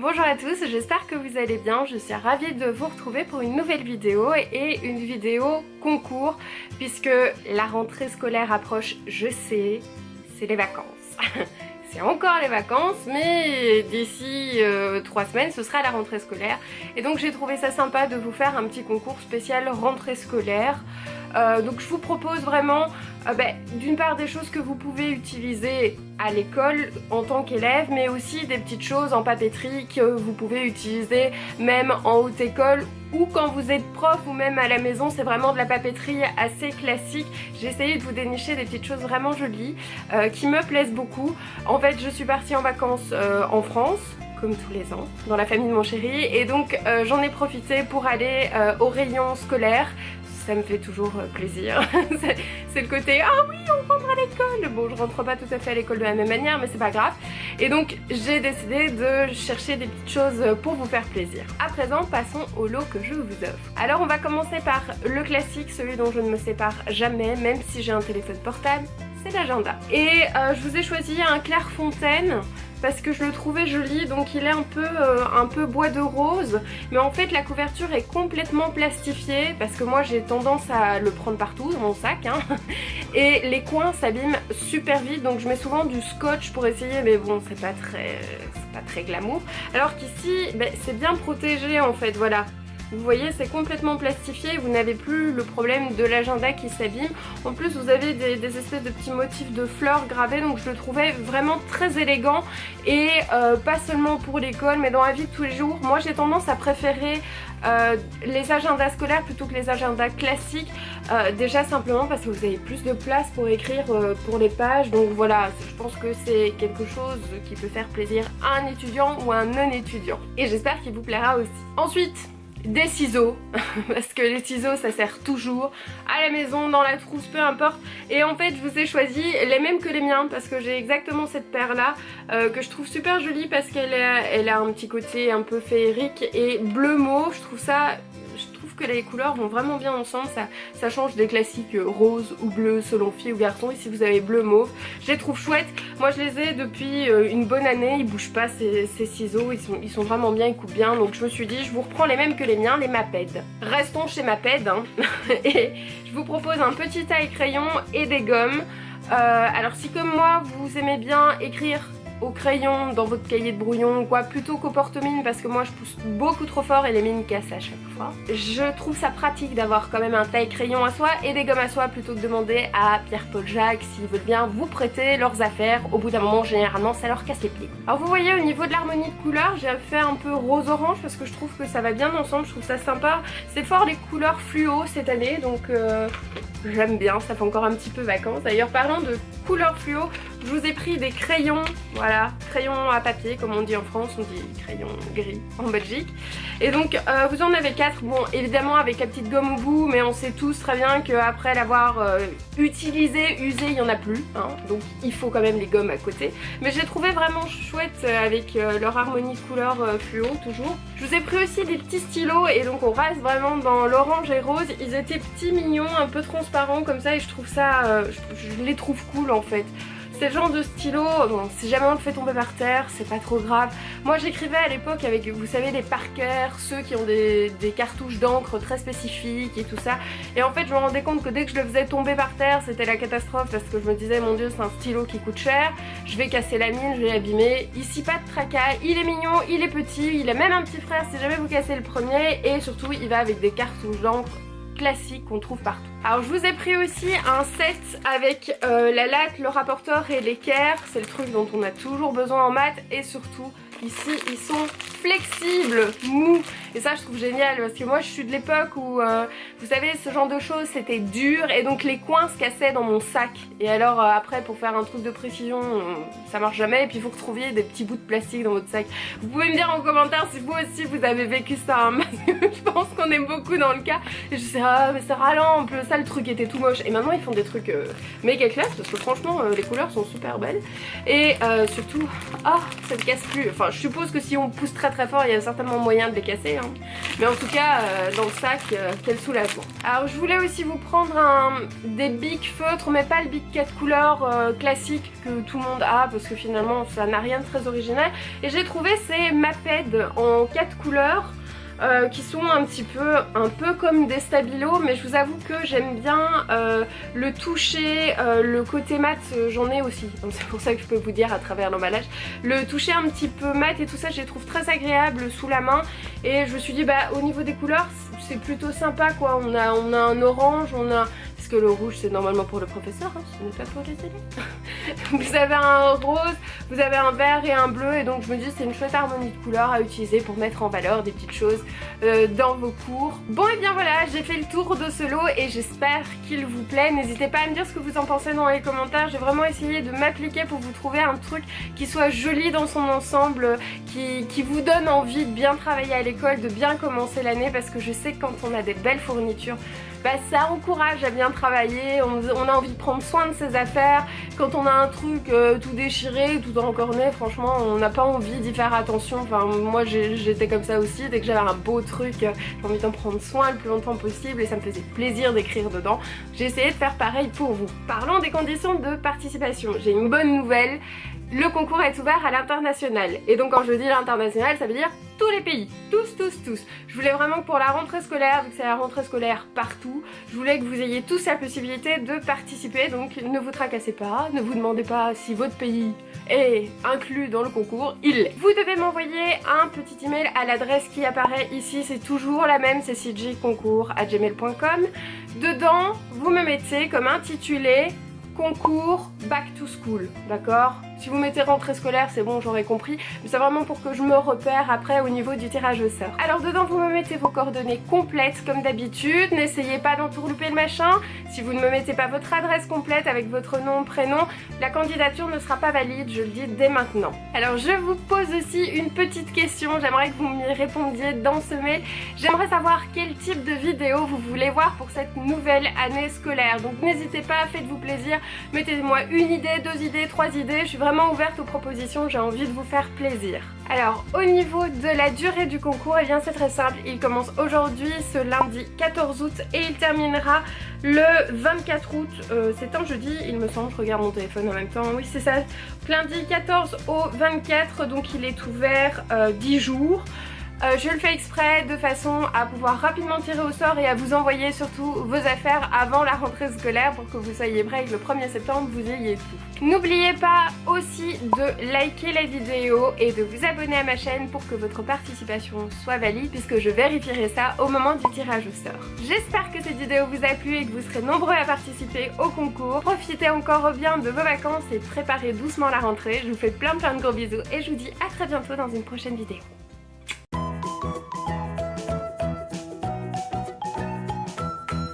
Bonjour à tous, j'espère que vous allez bien. Je suis ravie de vous retrouver pour une nouvelle vidéo et une vidéo concours puisque la rentrée scolaire approche, je sais, c'est les vacances. C'est encore les vacances, mais d'ici 3 semaines ce sera la rentrée scolaire et donc j'ai trouvé ça sympa de vous faire un petit concours spécial rentrée scolaire. Donc je vous propose vraiment d'une part des choses que vous pouvez utiliser à l'école en tant qu'élève, mais aussi des petites choses en papeterie que vous pouvez utiliser même en haute école ou quand vous êtes prof ou même à la maison. C'est vraiment de la papeterie assez classique. J'ai essayé de vous dénicher des petites choses vraiment jolies qui me plaisent beaucoup. En fait, je suis partie en vacances en France, comme tous les ans, dans la famille de mon chéri, et donc j'en ai profité pour aller au rayon scolaire. Ça me fait toujours plaisir. C'est le côté ah oui, on rentre à l'école. Bon, je rentre pas tout à fait à l'école de la même manière, mais c'est pas grave. Et donc j'ai décidé de chercher des petites choses pour vous faire plaisir. À présent, passons au lot que je vous offre. Alors on va commencer par le classique, celui dont je ne me sépare jamais, même si j'ai un téléphone portable, c'est l'agenda. Et je vous ai choisi un Clairefontaine parce que je le trouvais joli, donc il est un peu bois de rose, mais en fait la couverture est complètement plastifiée parce que moi j'ai tendance à le prendre partout dans mon sac hein. Et les coins s'abîment super vite, donc je mets souvent du scotch pour essayer, mais bon c'est pas très glamour, alors qu'ici c'est bien protégé en fait, voilà. Vous voyez, c'est complètement plastifié, vous n'avez plus le problème de l'agenda qui s'abîme. En plus, vous avez des espèces de petits motifs de fleurs gravés, donc je le trouvais vraiment très élégant. Et pas seulement pour l'école, mais dans la vie de tous les jours. Moi, j'ai tendance à préférer les agendas scolaires plutôt que les agendas classiques. Déjà simplement parce que vous avez plus de place pour écrire pour les pages. Donc voilà, je pense que c'est quelque chose qui peut faire plaisir à un étudiant ou à un non-étudiant. Et j'espère qu'il vous plaira aussi. Ensuite, des ciseaux, parce que les ciseaux ça sert toujours, à la maison, dans la trousse, peu importe. Et en fait je vous ai choisi les mêmes que les miens parce que j'ai exactement cette paire là que je trouve super jolie parce qu'elle a un petit côté un peu féerique et bleu mauve. Je trouve que les couleurs vont vraiment bien ensemble, ça change des classiques rose ou bleu selon fille ou garçon. Ici vous avez bleu mauve, je les trouve chouettes. Moi je les ai depuis une bonne année, ils bougent pas ces ciseaux, ils sont vraiment bien, ils coupent bien. Donc je me suis dit je vous reprends les mêmes que les miens, les Maped. Restons chez Maped hein. Et je vous propose un petit taille-crayon et des gommes. Alors si comme moi vous aimez bien écrire au crayon dans votre cahier de brouillon ou quoi, plutôt qu'au porte-mine parce que moi je pousse beaucoup trop fort et les mines cassent à chaque fois. Je trouve ça pratique d'avoir quand même un taille-crayon à soie et des gommes à soie plutôt que de demander à Pierre-Paul Jacques s'ils veulent bien vous prêter leurs affaires. Au bout d'un moment, généralement, ça leur casse les pieds. Alors vous voyez, au niveau de l'harmonie de couleurs, j'ai fait un peu rose-orange parce que je trouve que ça va bien ensemble, je trouve ça sympa. C'est fort les couleurs fluo cette année, donc j'aime bien, ça fait encore un petit peu vacances. D'ailleurs, parlant de couleurs fluo, je vous ai pris des crayons, voilà, crayons à papier comme on dit en France, on dit crayon gris en Belgique. Et donc vous en avez 4, bon évidemment avec la petite gomme au bout, mais on sait tous très bien qu'après l'avoir utilisé, usé, il n'y en a plus, hein, donc il faut quand même les gommes à côté. Mais je les trouvais vraiment chouettes avec leur harmonie de couleurs fluo toujours. Je vous ai pris aussi des petits stylos et donc on reste vraiment dans l'orange et rose. Ils étaient petits, mignons, un peu transparents comme ça et je trouve ça, je les trouve cool en fait. C'est le genre de stylo, bon, si jamais on le fait tomber par terre, c'est pas trop grave. Moi j'écrivais à l'époque avec, vous savez, les Parker, ceux qui ont des cartouches d'encre très spécifiques et tout ça. Et en fait je me rendais compte que dès que je le faisais tomber par terre, c'était la catastrophe parce que je me disais, mon dieu, c'est un stylo qui coûte cher, je vais casser la mine, je vais l'abîmer. Ici pas de tracas, il est mignon, il est petit, il a même un petit frère si jamais vous cassez le premier et surtout il va avec des cartouches d'encre classique qu'on trouve partout. Alors je vous ai pris aussi un set avec la latte, le rapporteur et l'équerre. C'est le truc dont on a toujours besoin en maths et surtout ici ils sont flexibles, mous, et ça je trouve génial parce que moi je suis de l'époque où vous savez ce genre de choses c'était dur et donc les coins se cassaient dans mon sac et alors après pour faire un truc de précision ça marche jamais et puis vous retrouviez des petits bouts de plastique dans votre sac. Vous pouvez me dire en commentaire si vous aussi vous avez vécu ça hein, parce que je pense qu'on est beaucoup dans le cas et je sais ah mais c'est ralent en plus, ça le truc était tout moche et maintenant ils font des trucs méga classe parce que franchement les couleurs sont super belles et surtout ça ne casse plus, enfin je suppose que si on pousse très très fort, il y a certainement moyen de les casser, hein. Mais en tout cas dans le sac, quel soulagement. Alors je voulais aussi vous prendre des bics feutres, mais pas le bic 4 couleurs classique que tout le monde a, parce que finalement ça n'a rien de très original. Et j'ai trouvé ces Maped en 4 couleurs. Qui sont un peu comme des stabilos, mais je vous avoue que j'aime bien le toucher, le côté mat, j'en ai aussi, donc c'est pour ça que je peux vous dire à travers l'emballage, le toucher un petit peu mat et tout ça je les trouve très agréables sous la main, et je me suis dit bah au niveau des couleurs c'est plutôt sympa quoi, on a un orange, parce que le rouge c'est normalement pour le professeur, hein, ce n'est pas pour les élèves. Vous avez un rose, vous avez un vert et un bleu, et donc je me dis c'est une chouette harmonie de couleurs à utiliser pour mettre en valeur des petites choses dans vos cours. Bon et bien voilà, j'ai fait le tour de ce lot et j'espère qu'il vous plaît. N'hésitez pas à me dire ce que vous en pensez dans les commentaires. J'ai vraiment essayé de m'appliquer pour vous trouver un truc qui soit joli dans son ensemble, qui vous donne envie de bien travailler à l'école, de bien commencer l'année, parce que je sais que quand on a des belles fournitures, bah, ça encourage à bien travailler, on a envie de prendre soin de ses affaires. Quand on a un truc tout déchiré, tout encorné, franchement on n'a pas envie d'y faire attention. Enfin moi j'étais comme ça aussi, dès que j'avais un beau truc, j'ai envie d'en prendre soin le plus longtemps possible et ça me faisait plaisir d'écrire dedans. J'ai essayé de faire pareil pour vous. Parlons des conditions de participation, j'ai une bonne nouvelle. Le concours est ouvert à l'international. Et donc quand je dis l'international, ça veut dire tous les pays. Tous. Je voulais vraiment que pour la rentrée scolaire, vu que c'est la rentrée scolaire partout, je voulais que vous ayez tous la possibilité de participer. Donc ne vous tracassez pas, ne vous demandez pas si votre pays est inclus dans le concours, il l'est. Vous devez m'envoyer un petit email à l'adresse qui apparaît ici, c'est toujours la même, c'est cjconcours@gmail.com. Dedans, vous me mettez comme intitulé concours back to school, d'accord? Si vous mettez rentrée scolaire, c'est bon, j'aurais compris, mais c'est vraiment pour que je me repère après au niveau du tirage au sort. Alors dedans, vous me mettez vos coordonnées complètes comme d'habitude, n'essayez pas d'entourlouper le machin. Si vous ne me mettez pas votre adresse complète avec votre nom, prénom, la candidature ne sera pas valide, je le dis dès maintenant. Alors je vous pose aussi une petite question, j'aimerais que vous m'y répondiez dans ce mail. J'aimerais savoir quel type de vidéo vous voulez voir pour cette nouvelle année scolaire. Donc n'hésitez pas, faites-vous plaisir, mettez-moi une idée, 2 idées, 3 idées, je suis vraiment ouverte aux propositions, j'ai envie de vous faire plaisir. Alors au niveau de la durée du concours, eh bien c'est très simple, il commence aujourd'hui ce lundi 14 août et il terminera le 24 août, c'est un jeudi il me semble, je regarde mon téléphone en même temps, oui c'est ça, lundi 14 au 24, donc il est ouvert 10 jours. Je le fais exprès de façon à pouvoir rapidement tirer au sort et à vous envoyer surtout vos affaires avant la rentrée scolaire pour que vous soyez prêts et que le 1er septembre vous ayez tout. N'oubliez pas aussi de liker la vidéo et de vous abonner à ma chaîne pour que votre participation soit valide, puisque je vérifierai ça au moment du tirage au sort. J'espère que cette vidéo vous a plu et que vous serez nombreux à participer au concours. Profitez encore bien de vos vacances et préparez doucement la rentrée. Je vous fais plein de gros bisous et je vous dis à très bientôt dans une prochaine vidéo.